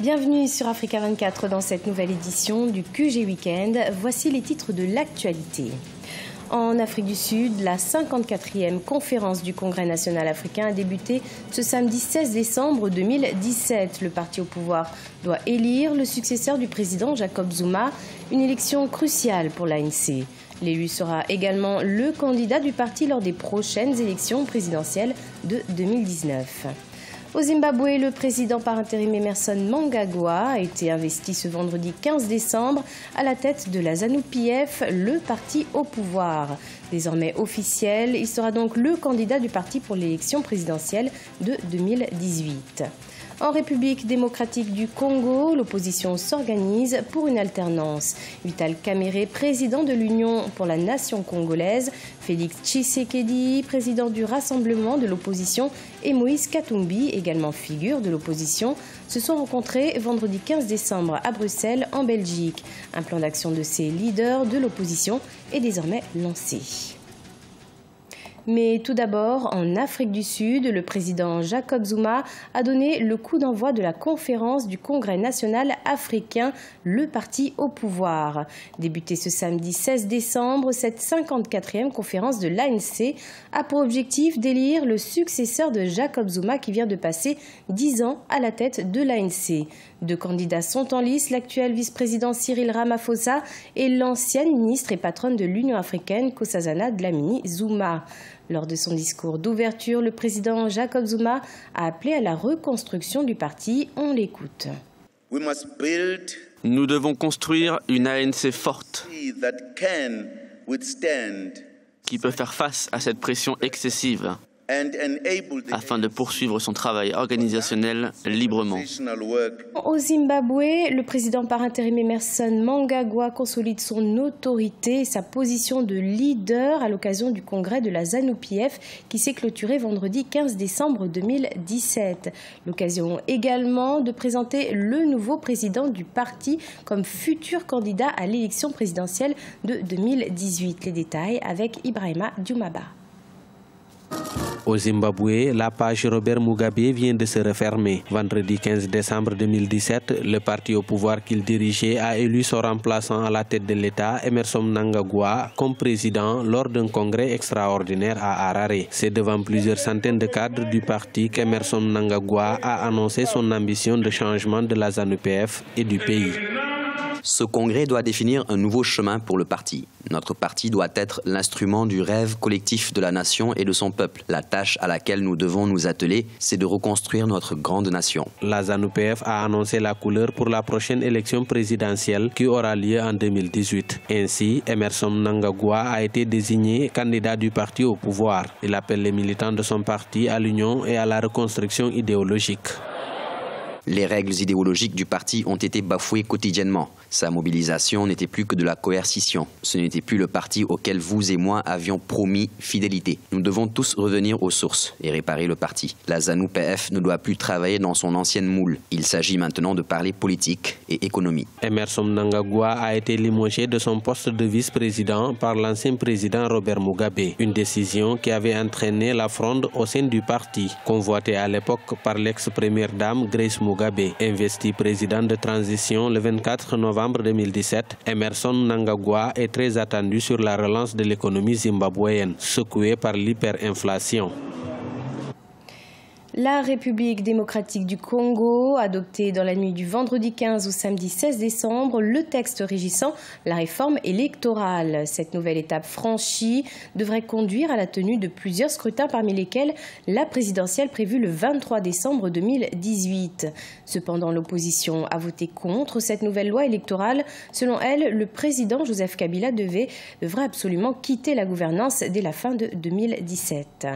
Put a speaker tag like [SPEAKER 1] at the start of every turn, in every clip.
[SPEAKER 1] Bienvenue sur Africa 24 dans cette nouvelle édition du QG Weekend. Voici les titres de l'actualité. En Afrique du Sud, la 54e conférence du Congrès national africain a débuté ce samedi 16 décembre 2017. Le parti au pouvoir doit élire le successeur du président Jacob Zuma, une élection cruciale pour l'ANC. L'élu sera également le candidat du parti lors des prochaines élections présidentielles de 2019. Au Zimbabwe, le président par intérim Emmerson Mnangagwa a été investi ce vendredi 15 décembre à la tête de la ZANU-PF, le parti au pouvoir. Désormais officiel, il sera donc le candidat du parti pour l'élection présidentielle de 2018. En République démocratique du Congo, l'opposition s'organise pour une alternance. Vital Kamerhe, président de l'Union pour la nation congolaise, Félix Tshisekedi, président du Rassemblement de l'opposition, et Moïse Katumbi, également figure de l'opposition, se sont rencontrés vendredi 15 décembre à Bruxelles, en Belgique. Un plan d'action de ces leaders de l'opposition est désormais lancé. Mais tout d'abord, en Afrique du Sud, le président Jacob Zuma a donné le coup d'envoi de la conférence du Congrès national africain, le parti au pouvoir. Débutée ce samedi 16 décembre, cette 54e conférence de l'ANC a pour objectif d'élire le successeur de Jacob Zuma qui vient de passer 10 ans à la tête de l'ANC. Deux candidats sont en lice, l'actuel vice-président Cyril Ramaphosa et l'ancienne ministre et patronne de l'Union africaine, Nkosazana Dlamini Zuma. Lors de son discours d'ouverture, le président Jacob Zuma a appelé à la reconstruction du parti. On l'écoute.
[SPEAKER 2] Nous devons construire une ANC forte qui peut faire face à cette pression excessive afin de poursuivre son travail organisationnel librement.
[SPEAKER 1] Au Zimbabwe, le président par intérim Emmerson Mnangagwa consolide son autorité et sa position de leader à l'occasion du congrès de la ZANU-PF qui s'est clôturé vendredi 15 décembre 2017. L'occasion également de présenter le nouveau président du parti comme futur candidat à l'élection présidentielle de 2018. Les détails avec Ibrahima Dioumaba.
[SPEAKER 3] Au Zimbabwe, la page Robert Mugabe vient de se refermer. Vendredi 15 décembre 2017, le parti au pouvoir qu'il dirigeait a élu son remplaçant à la tête de l'État, Emmerson Mnangagwa, comme président lors d'un congrès extraordinaire à Harare. C'est devant plusieurs centaines de cadres du parti qu'Emmerson Mnangagwa a annoncé son ambition de changement de la ZANU-PF et du pays.
[SPEAKER 4] Ce congrès doit définir un nouveau chemin pour le parti. Notre parti doit être l'instrument du rêve collectif de la nation et de son peuple. La tâche à laquelle nous devons nous atteler, c'est de reconstruire notre grande nation.
[SPEAKER 3] La ZANU-PF a annoncé la couleur pour la prochaine élection présidentielle qui aura lieu en 2018. Ainsi, Emmerson Mnangagwa a été désigné candidat du parti au pouvoir. Il appelle les militants de son parti à l'union et à la reconstruction idéologique.
[SPEAKER 4] Les règles idéologiques du parti ont été bafouées quotidiennement. Sa mobilisation n'était plus que de la coercition. Ce n'était plus le parti auquel vous et moi avions promis fidélité. Nous devons tous revenir aux sources et réparer le parti. La ZANU-PF ne doit plus travailler dans son ancienne moule. Il s'agit maintenant de parler politique et économie.
[SPEAKER 3] Emmerson Mnangagwa a été limogé de son poste de vice-président par l'ancien président Robert Mugabe. Une décision qui avait entraîné la fronde au sein du parti, convoitée à l'époque par l'ex-première dame Grace Mugabe. Investi président de transition le 24 novembre 2017, Emmerson Mnangagwa est très attendu sur la relance de l'économie zimbabwéenne, secouée par l'hyperinflation.
[SPEAKER 1] La République démocratique du Congo a adopté dans la nuit du vendredi 15 au samedi 16 décembre le texte régissant la réforme électorale. Cette nouvelle étape franchie devrait conduire à la tenue de plusieurs scrutins, parmi lesquels la présidentielle prévue le 23 décembre 2018. Cependant, l'opposition a voté contre cette nouvelle loi électorale. Selon elle, le président Joseph Kabila devrait absolument quitter la gouvernance dès la fin de 2017.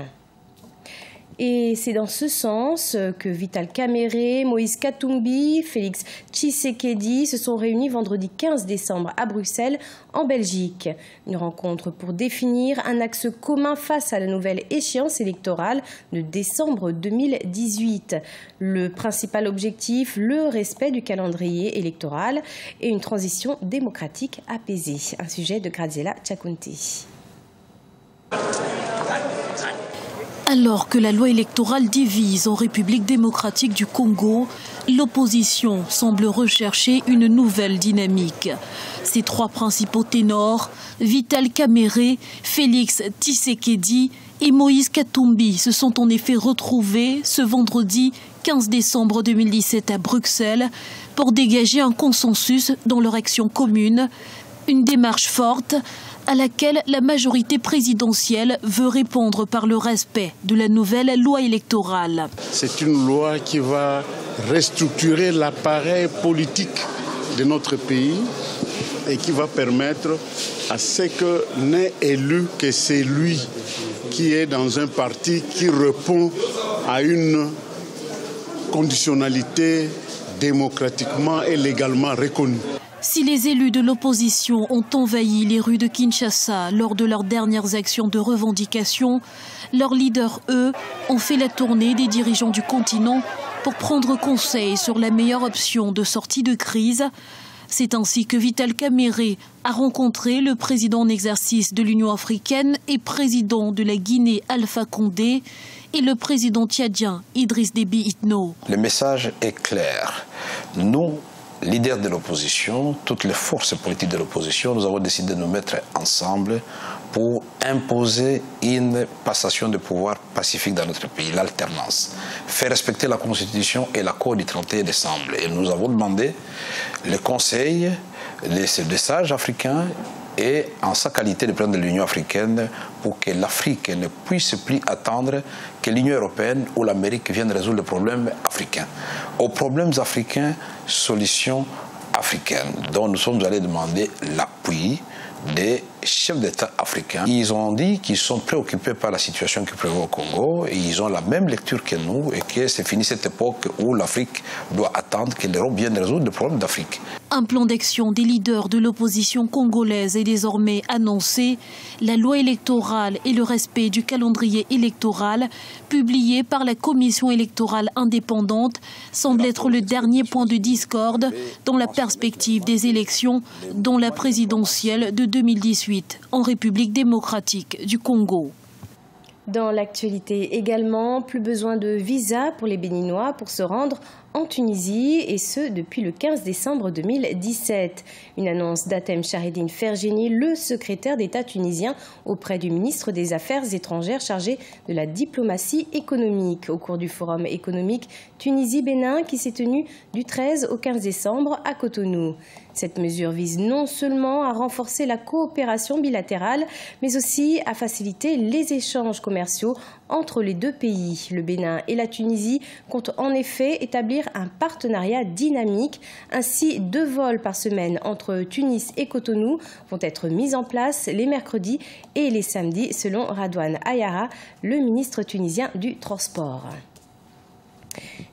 [SPEAKER 1] Et c'est dans ce sens que Vital Kamerhe, Moïse Katumbi, Félix Tshisekedi se sont réunis vendredi 15 décembre à Bruxelles, en Belgique. Une rencontre pour définir un axe commun face à la nouvelle échéance électorale de décembre 2018. Le principal objectif, le respect du calendrier électoral et une transition démocratique apaisée. Un sujet de Graziella Tchakounté.
[SPEAKER 5] Alors que la loi électorale divise en République démocratique du Congo, l'opposition semble rechercher une nouvelle dynamique. Ses trois principaux ténors, Vital Kamerhe, Félix Tshisekedi et Moïse Katumbi, se sont en effet retrouvés ce vendredi 15 décembre 2017 à Bruxelles pour dégager un consensus dans leur action commune, une démarche forte à laquelle la majorité présidentielle veut répondre par le respect de la nouvelle loi électorale.
[SPEAKER 6] C'est une loi qui va restructurer l'appareil politique de notre pays et qui va permettre à ce que n'est élu que celui qui est dans un parti qui répond à une conditionnalité démocratiquement et légalement reconnue.
[SPEAKER 5] Si les élus de l'opposition ont envahi les rues de Kinshasa lors de leurs dernières actions de revendication, leurs leaders, eux, ont fait la tournée des dirigeants du continent pour prendre conseil sur la meilleure option de sortie de crise. C'est ainsi que Vital Kamerhe a rencontré le président en exercice de l'Union africaine et président de la Guinée, Alpha Condé, et le président tchadien, Idriss Déby Itno.
[SPEAKER 7] Le message est clair. Nous, leaders de l'opposition, toutes les forces politiques de l'opposition, nous avons décidé de nous mettre ensemble pour imposer une passation de pouvoir pacifique dans notre pays, l'alternance. Faire respecter la Constitution et l'accord du 31 décembre. Et nous avons demandé le Conseil des sages africains et en sa qualité de président de l'Union africaine pour que l'Afrique ne puisse plus attendre que l'Union européenne ou l'Amérique viennent résoudre les problèmes africains. Aux problèmes africains, solution africaine. Donc nous sommes allés demander l'appui des chefs d'État africains. Ils ont dit qu'ils sont préoccupés par la situation qui prévaut au Congo et ils ont la même lecture que nous et que c'est fini cette époque où l'Afrique doit attendre que l'Europe vienne résoudre les problèmes d'Afrique.
[SPEAKER 5] Un plan d'action des leaders de l'opposition congolaise est désormais annoncé. La loi électorale et le respect du calendrier électoral publié par la Commission électorale indépendante semble être le dernier point de discorde dans la perspective des élections, dont la présidentielle de 2018 en République démocratique du Congo.
[SPEAKER 1] Dans l'actualité également, plus besoin de visa pour les Béninois pour se rendre en Tunisie, et ce depuis le 15 décembre 2017. Une annonce d'Hatem Charidine Ferjeni, le secrétaire d'État tunisien auprès du ministre des Affaires étrangères chargé de la diplomatie économique au cours du forum économique Tunisie-Bénin qui s'est tenu du 13 au 15 décembre à Cotonou. Cette mesure vise non seulement à renforcer la coopération bilatérale, mais aussi à faciliter les échanges commerciaux entre les deux pays. Le Bénin et la Tunisie comptent en effet établir un partenariat dynamique. Ainsi, 2 vols par semaine entre Tunis et Cotonou vont être mis en place les mercredis et les samedis, selon Radouane Ayara, le ministre tunisien du Transport.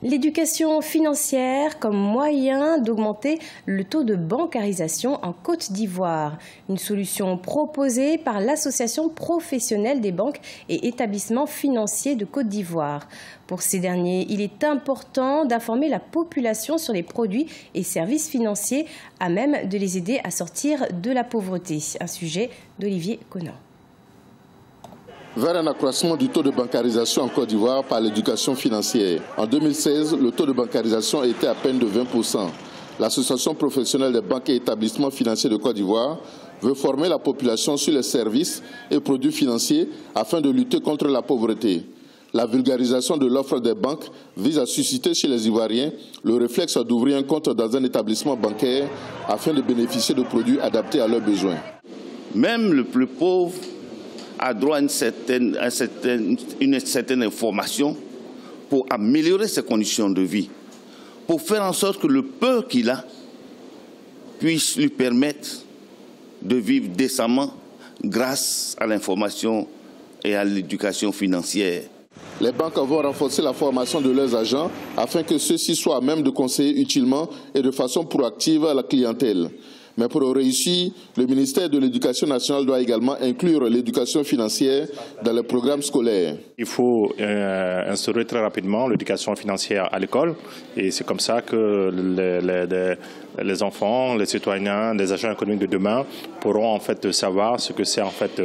[SPEAKER 1] L'éducation financière comme moyen d'augmenter le taux de bancarisation en Côte d'Ivoire. Une solution proposée par l'Association professionnelle des banques et établissements financiers de Côte d'Ivoire. Pour ces derniers, il est important d'informer la population sur les produits et services financiers à même de les aider à sortir de la pauvreté. Un sujet d'Olivier Conan.
[SPEAKER 8] Vers un accroissement du taux de bancarisation en Côte d'Ivoire par l'éducation financière. En 2016, le taux de bancarisation était à peine de 20%. L'Association professionnelle des banques et établissements financiers de Côte d'Ivoire veut former la population sur les services et produits financiers afin de lutter contre la pauvreté. La vulgarisation de l'offre des banques vise à susciter chez les Ivoiriens le réflexe d'ouvrir un compte dans un établissement bancaire afin de bénéficier de produits adaptés à leurs besoins.
[SPEAKER 9] Même le plus pauvre a droit à une certaine information pour améliorer ses conditions de vie, pour faire en sorte que le peu qu'il a puisse lui permettre de vivre décemment grâce à l'information et à l'éducation financière.
[SPEAKER 8] Les banques vont renforcer la formation de leurs agents afin que ceux-ci soient à même de conseiller utilement et de façon proactive à la clientèle. Mais pour réussir, le ministère de l'Éducation nationale doit également inclure l'éducation financière dans les programmes scolaires.
[SPEAKER 10] Il faut instaurer très rapidement l'éducation financière à l'école et c'est comme ça que les enfants, les citoyens, les agents économiques de demain pourront en fait savoir ce que c'est en fait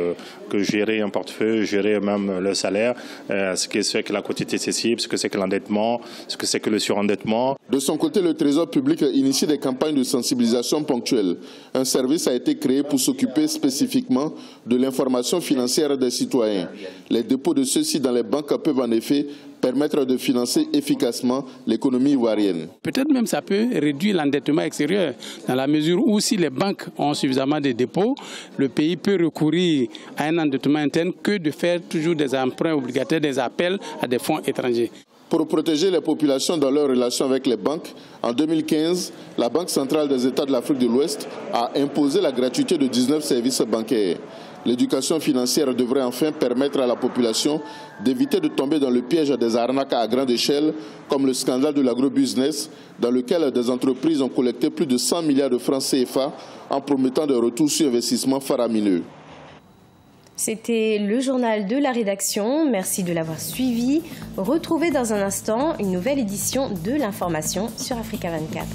[SPEAKER 10] que gérer un portefeuille, gérer même le salaire, ce que c'est que la quotité excessive, ce que c'est que l'endettement, ce que c'est que le surendettement.
[SPEAKER 8] De son côté, le Trésor public initie des campagnes de sensibilisation ponctuelles. Un service a été créé pour s'occuper spécifiquement de l'information financière des citoyens. Les dépôts de ceux-ci dans les banques peuvent en effet permettre de financer efficacement l'économie ivoirienne.
[SPEAKER 11] Peut-être même ça peut réduire l'endettement extérieur, dans la mesure où si les banques ont suffisamment de dépôts, le pays peut recourir à un endettement interne que de faire toujours des emprunts obligataires, des appels à des fonds étrangers.
[SPEAKER 8] Pour protéger les populations dans leurs relations avec les banques, en 2015, la Banque centrale des États de l'Afrique de l'Ouest a imposé la gratuité de 19 services bancaires. L'éducation financière devrait enfin permettre à la population d'éviter de tomber dans le piège des arnaques à grande échelle, comme le scandale de l'agrobusiness, dans lequel des entreprises ont collecté plus de 100 milliards de francs CFA en promettant des retours sur investissement faramineux.
[SPEAKER 1] C'était le journal de la rédaction. Merci de l'avoir suivi. Retrouvez dans un instant une nouvelle édition de l'information sur Africa 24.